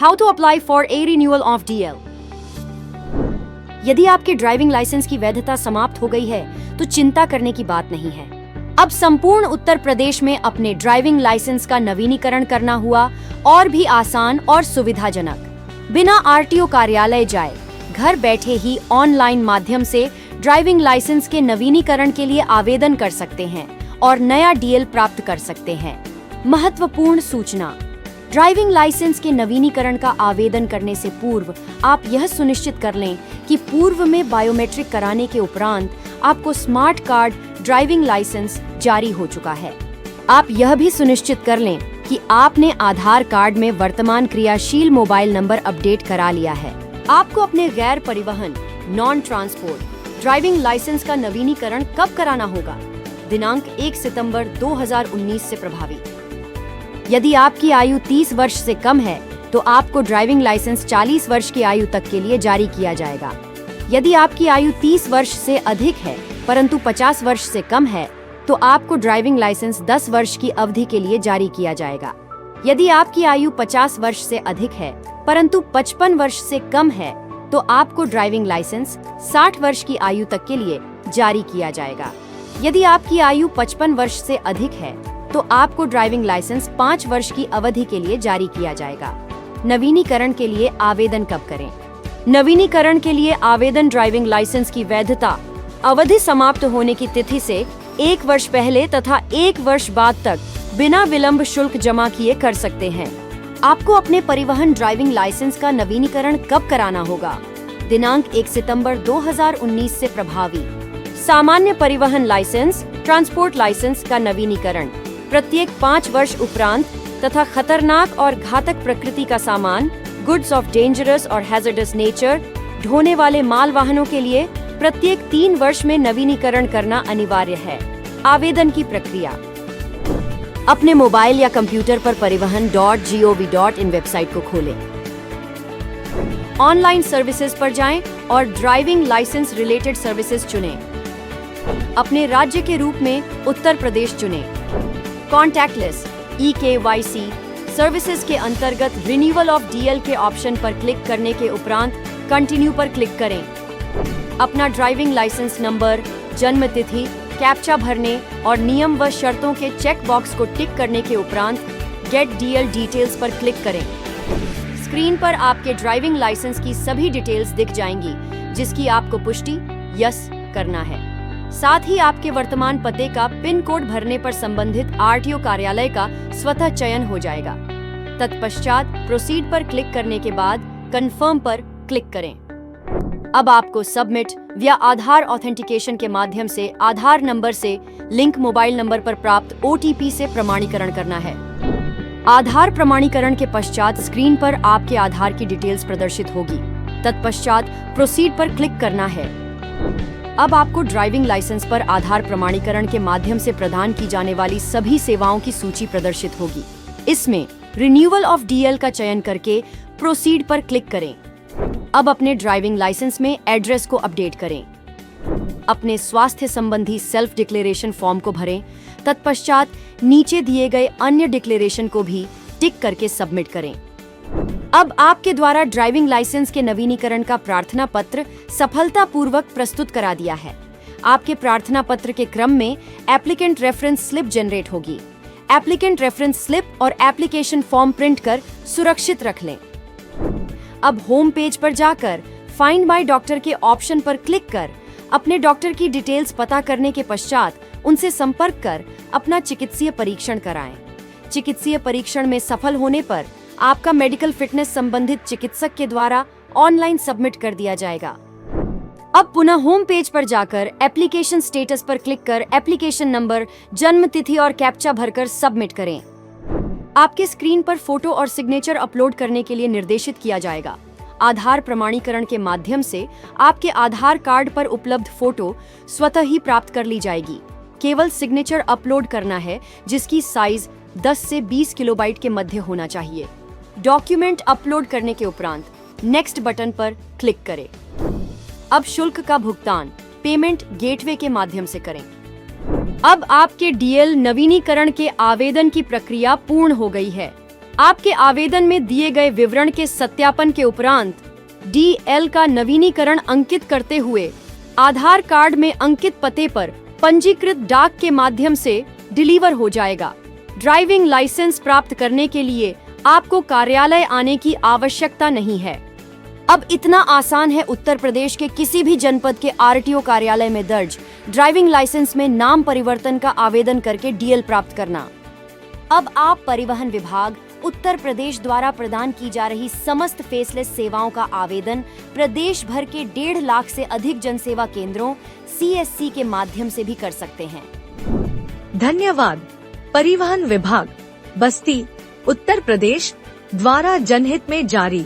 How to apply for a renewal of DL. यदि आपके driving licence की वैधता समाप्त हो गई है तो चिंता करने की बात नहीं है। अब संपूर्ण उत्तर प्रदेश में अपने ड्राइविंग लाइसेंस का नवीनीकरण करना हुआ और भी आसान और सुविधाजनक। बिना आरटीओ कार्यालय जाए घर बैठे ही ऑनलाइन माध्यम से ड्राइविंग लाइसेंस के नवीनीकरण के लिए आवेदन कर सकते हैं और नया डीएल प्राप्त कर सकते हैं। महत्वपूर्ण सूचना, ड्राइविंग लाइसेंस के नवीनीकरण का आवेदन करने से पूर्व आप यह सुनिश्चित कर लें कि पूर्व में बायोमेट्रिक कराने के उपरांत आपको स्मार्ट कार्ड ड्राइविंग लाइसेंस जारी हो चुका है। आप यह भी सुनिश्चित कर लें कि आपने आधार कार्ड में वर्तमान क्रियाशील मोबाइल नंबर अपडेट करा लिया है। आपको अपने गैर परिवहन नॉन ट्रांसपोर्ट ड्राइविंग लाइसेंस का नवीनीकरण कब कराना होगा? दिनांक 1 सितंबर 2019 से प्रभावी। यदि आपकी आयु 30 वर्ष से कम है तो आपको ड्राइविंग लाइसेंस 40 वर्ष की आयु तक के लिए जारी किया जाएगा। यदि आपकी आयु 30 वर्ष से अधिक है परंतु 50 वर्ष से कम है तो आपको ड्राइविंग लाइसेंस 10 वर्ष की अवधि के लिए जारी किया जाएगा। यदि आपकी आयु 50 वर्ष से अधिक है परंतु 55 वर्ष से कम है तो आपको ड्राइविंग लाइसेंस 60 वर्ष की आयु तक के लिए जारी किया जाएगा। यदि आपकी आयु 55 वर्ष से अधिक है तो आपको ड्राइविंग लाइसेंस 5 वर्ष की अवधि के लिए जारी किया जाएगा। नवीनीकरण के लिए आवेदन कब करें? नवीनीकरण के लिए आवेदन ड्राइविंग लाइसेंस की वैधता अवधि समाप्त होने की तिथि से 1 वर्ष पहले तथा 1 वर्ष बाद तक बिना विलंब शुल्क जमा किए कर सकते हैं। आपको अपने परिवहन ड्राइविंग लाइसेंस का नवीनीकरण कब कराना होगा? दिनांक 1 सितंबर 2019 से प्रभावी। सामान्य परिवहन लाइसेंस, ट्रांसपोर्ट लाइसेंस का नवीनीकरण प्रत्येक 5 वर्ष उपरांत तथा खतरनाक और घातक प्रकृति का सामान, गुड्स ऑफ डेंजरस और हैजर्डस नेचर ढोने वाले माल वाहनों के लिए प्रत्येक 3 वर्ष में नवीनीकरण करना अनिवार्य है। आवेदन की प्रक्रिया, अपने मोबाइल या कंप्यूटर पर परिवहन.gov.in वेबसाइट को खोलें। ऑनलाइन सर्विसेज पर जाएं और ड्राइविंग लाइसेंस रिलेटेड सर्विसेज चुनें। अपने राज्य के रूप में उत्तर प्रदेश चुनें। कॉन्टैक्टलेस EKYC सर्विसेज के अंतर्गत रिन्यूअल ऑफ डीएल के ऑप्शन पर क्लिक करने के उपरांत कंटिन्यू पर क्लिक करें। अपना ड्राइविंग लाइसेंस नंबर, जन्म तिथि, कैप्चा भरने और नियम व शर्तों के चेक बॉक्स को टिक करने के उपरांत गेट डीएल डिटेल्स पर क्लिक करें। स्क्रीन पर आपके ड्राइविंग लाइसेंस की सभी डिटेल्स दिख जाएंगी जिसकी आपको पुष्टि यस करना है। साथ ही आपके वर्तमान पते का पिन कोड भरने पर संबंधित आरटीओ कार्यालय का स्वतः चयन हो जाएगा। तत्पश्चात प्रोसीड पर क्लिक करने के बाद कंफर्म पर क्लिक करें। अब आपको सबमिट या आधार ऑथेंटिकेशन के माध्यम से आधार नंबर से लिंक मोबाइल नंबर पर प्राप्त OTP से प्रमाणीकरण करना है। आधार प्रमाणीकरण के पश्चात स्क्रीन पर आपके आधार की डिटेल्स प्रदर्शित होगी। तत्पश्चात प्रोसीड पर क्लिक करना है। अब आपको ड्राइविंग लाइसेंस पर आधार प्रमाणीकरण के माध्यम से प्रदान की जाने वाली सभी सेवाओं की सूची प्रदर्शित होगी। इसमें रिन्यूअल ऑफ डीएल का चयन करके प्रोसीड पर क्लिक करें। अब अपने ड्राइविंग लाइसेंस में एड्रेस को अपडेट करें। अपने स्वास्थ्य संबंधी सेल्फ डिक्लेरेशन फॉर्म को भरें। तत्पश्चात नीचे दिए गए अन्य डिक्लेरेशन को भी टिक करके सबमिट करें। अब आपके द्वारा ड्राइविंग लाइसेंस के नवीनीकरण का प्रार्थना पत्र सफलतापूर्वक प्रस्तुत करा दिया है। आपके प्रार्थना पत्र के क्रम में एप्लीकेंट रेफरेंस स्लिप जनरेट होगी। एप्लीकेंट रेफरेंस स्लिप और एप्लीकेशन फॉर्म प्रिंट कर सुरक्षित रख लें। अब होम पेज पर जाकर फाइंड बाय डॉक्टर के ऑप्शन पर क्लिक कर अपने डॉक्टर की डिटेल्स पता करने के पश्चात उनसे संपर्क कर अपना चिकित्सीय परीक्षण कराएं। चिकित्सीय परीक्षण में सफल होने पर आपका मेडिकल फिटनेस संबंधित चिकित्सक के द्वारा ऑनलाइन सबमिट कर दिया जाएगा। अब पुनः होम पेज पर जाकर एप्लीकेशन स्टेटस पर क्लिक कर एप्लीकेशन नंबर, जन्म तिथि और कैप्चा भरकर सबमिट करें। आपके स्क्रीन पर फोटो और सिग्नेचर अपलोड करने के लिए निर्देशित किया जाएगा। आधार प्रमाणीकरण के माध्यम से आपके आधार कार्ड पर उपलब्ध फोटो स्वतः ही प्राप्त कर ली जाएगी। केवल सिग्नेचर अपलोड करना है जिसकी साइज 10 से 20 किलोबाइट के मध्य होना चाहिए। डॉक्यूमेंट अपलोड करने के उपरांत नेक्स्ट बटन पर क्लिक करें। अब शुल्क का भुगतान पेमेंट गेटवे के माध्यम से करें। अब आपके डीएल नवीनीकरण के आवेदन की प्रक्रिया पूर्ण हो गई है। आपके आवेदन में दिए गए विवरण के सत्यापन के उपरांत DL का नवीनीकरण अंकित करते हुए आधार कार्ड में अंकित पते पर पंजीकृत डाक के माध्यम से डिलीवर हो जाएगा। ड्राइविंग लाइसेंस प्राप्त करने के लिए आपको कार्यालय आने की आवश्यकता नहीं है। अब इतना आसान है उत्तर प्रदेश के किसी भी जनपद के RTO कार्यालय में दर्ज ड्राइविंग लाइसेंस में नाम परिवर्तन का आवेदन करके DL प्राप्त करना। अब आप परिवहन विभाग उत्तर प्रदेश द्वारा प्रदान की जा रही समस्त फेसलेस सेवाओं का आवेदन प्रदेश भर के 1.5 लाख से अधिक जनसेवा केंद्रों CSC के माध्यम से भी कर सकते हैं। धन्यवाद। परिवहन विभाग, बस्ती, उत्तर प्रदेश द्वारा जनहित में जारी।